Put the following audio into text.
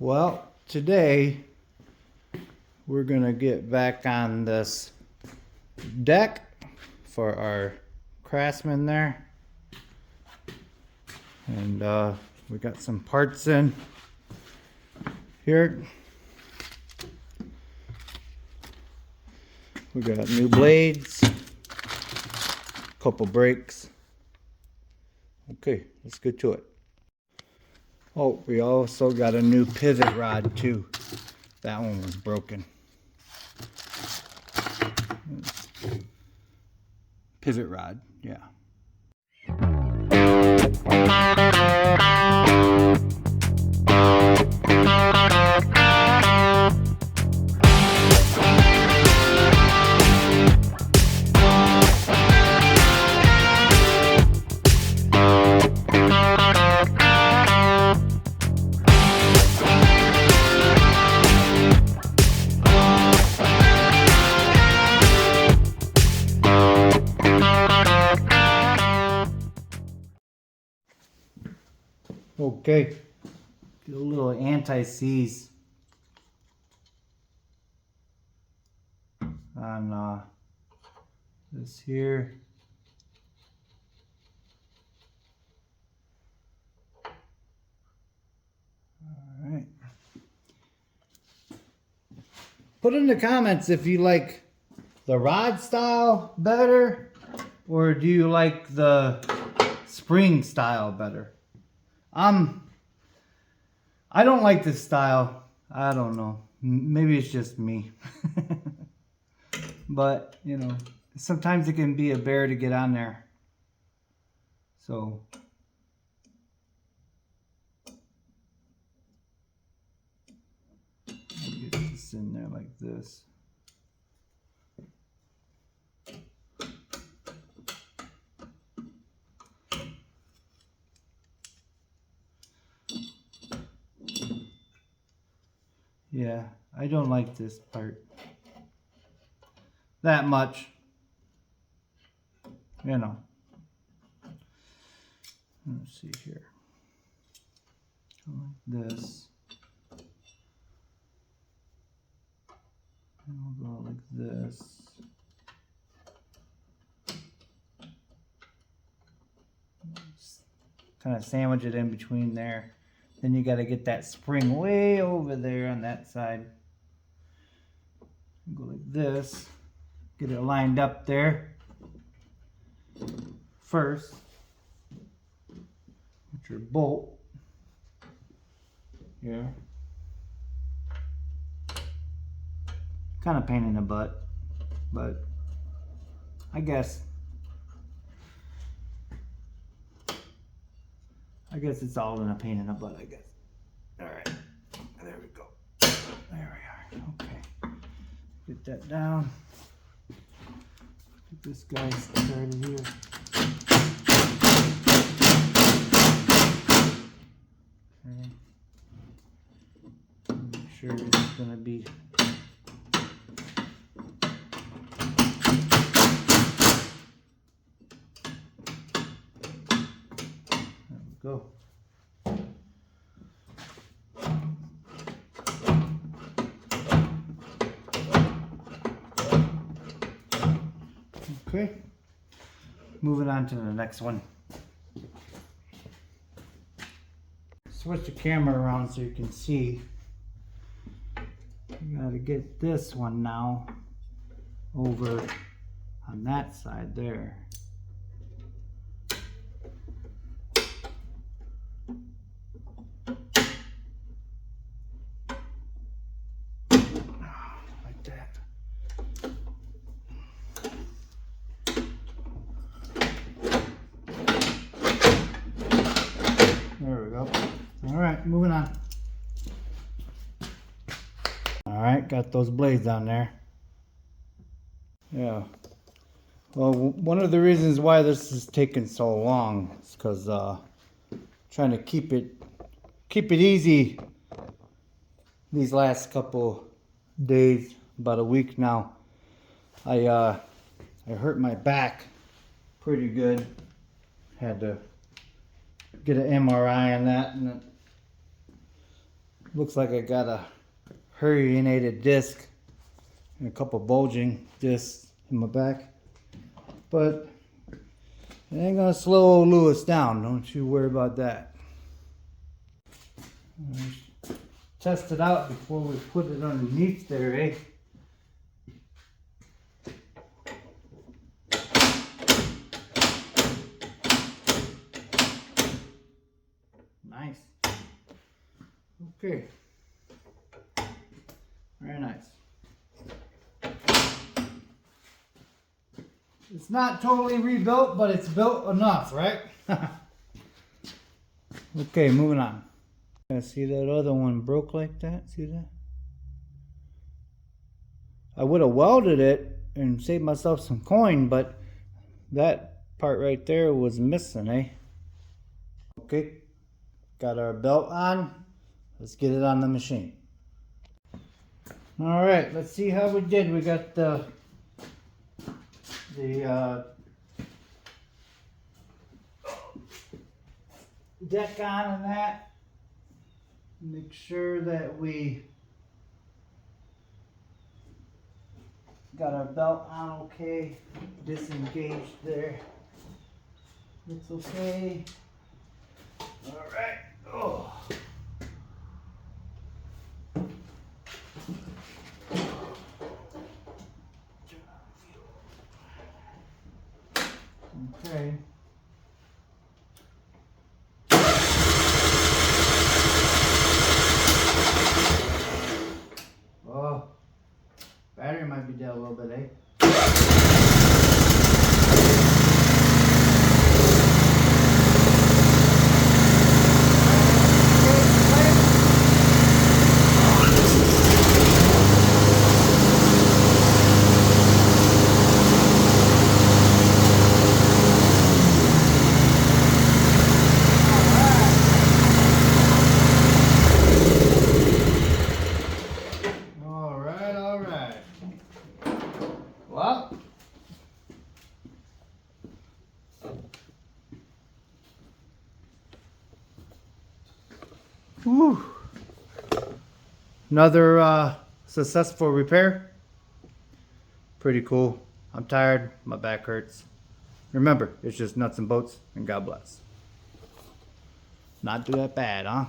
Well, today we're gonna get back on this deck for our Craftsman there, and we got some parts in here. We got new blades, couple brakes. Okay, let's get to it. Oh, we also got a new pivot rod too. That one was broken. Pivot rod, yeah. Okay, get a little anti-seize on this here. All right. Put in the comments if you like the rod style better, or do you like the spring style better? I don't like this style. I don't know. Maybe it's just me. But, you know, sometimes it can be a bear to get on there. So, I'll get this in there like this. Yeah, I don't like this part that much, you know. Let's see here, like this, and I'll go like this. Kind of sandwich it in between there. Then you got to get that spring way over there on that side. Go like this. Get it lined up there first with your bolt here. Kind of pain in the butt, but I guess it's all in a pain in the butt, I guess. All right, there we go. There we are. Okay, get that down. Get this guy started here. Okay. Make sure it's gonna be. There we go. Okay, moving on to the next one. Switch the camera around so you can see. You gotta get this one now over on that side there. Like that. There we go. All right, moving on. All right, got those blades on there. Yeah. Well, one of the reasons why this is taking so long is because trying to keep it easy these last couple days, about a week now. I hurt my back pretty good. Had to get an MRI on that, and Looks like I got a herniated disc and a couple bulging discs in my back. But it ain't gonna slow old Lewis down. Don't you worry about that. Test it out before we put it underneath there, eh? Nice. Okay. Very nice. It's not totally rebuilt, but it's built enough, right? Okay, moving on. See that other one broke like that? See that? I would have welded it and saved myself some coin, but that part right there was missing, eh? Okay, got our belt on. Let's get it on the machine. All right, let's see how we did. We got the deck on and that. Make sure that we got our belt on okay. Disengaged there. It's okay. All right. Oh. Okay. Oh, battery might be dead a little bit, eh? Well, whew. Another successful repair. Pretty cool. I'm tired. My back hurts. Remember, it's just nuts and bolts, and God bless. Not do that bad, huh?